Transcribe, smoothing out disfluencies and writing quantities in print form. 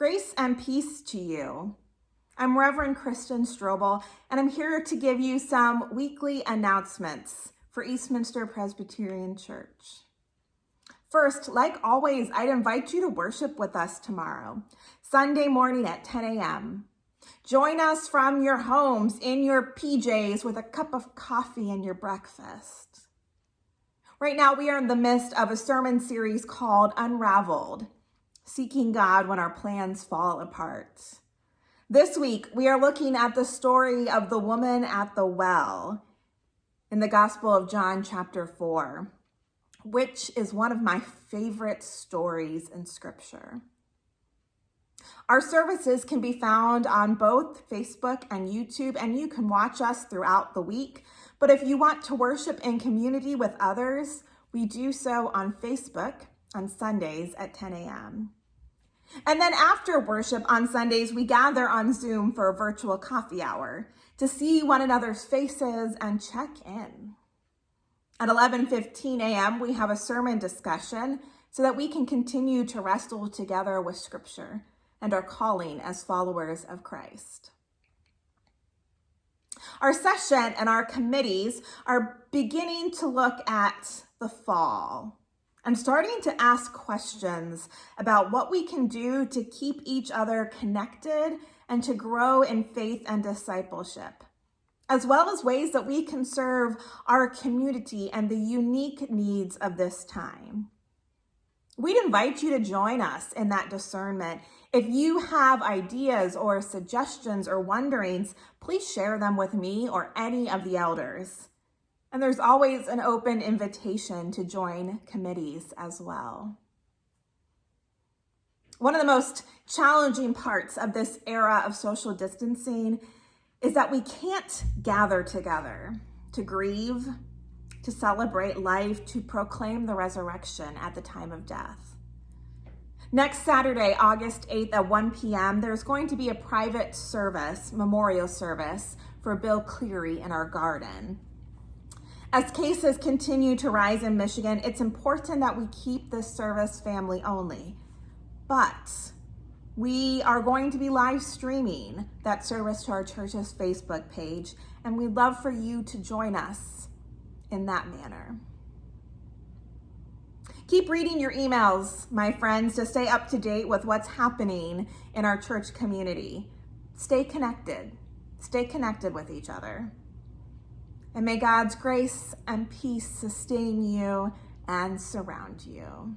Grace and peace to you. I'm Reverend Kristen Strobel, and I'm here to give you some weekly announcements for Eastminster Presbyterian Church. First, like always, I'd invite you to worship with us tomorrow, Sunday morning at 10 a.m. Join us from your homes in your PJs with a cup of coffee and your breakfast. Right now, we are in the midst of a sermon series called Unraveled, Seeking God When Our Plans Fall Apart. This week, we are looking at the story of the woman at the well in the Gospel of John chapter 4, which is one of my favorite stories in Scripture. Our services can be found on both Facebook and YouTube, and you can watch us throughout the week. But if you want to worship in community with others, we do so on Facebook on Sundays at 10 a.m. And then after worship on Sundays, we gather on Zoom for a virtual coffee hour to see one another's faces and check in. At 11:15 a.m., we have a sermon discussion so that we can continue to wrestle together with Scripture and our calling as followers of Christ. Our session and our committees are beginning to look at the fall and starting to ask questions about what we can do to keep each other connected and to grow in faith and discipleship, as well as ways that we can serve our community and the unique needs of this time. We'd invite you to join us in that discernment. If you have ideas or suggestions or wonderings, please share them with me or any of the elders. And there's always an open invitation to join committees as well. One of the most challenging parts of this era of social distancing is that we can't gather together to grieve, to celebrate life, to proclaim the resurrection at the time of death. Next Saturday, August 8th at 1 p.m., there's going to be a private service, memorial service, for Bill Cleary in our garden. As cases continue to rise in Michigan, it's important that we keep this service family only. But we are going to be live streaming that service to our church's Facebook page, and we'd love for you to join us in that manner. Keep reading your emails, my friends, to stay up to date with what's happening in our church community. Stay connected with each other. And may God's grace and peace sustain you and surround you.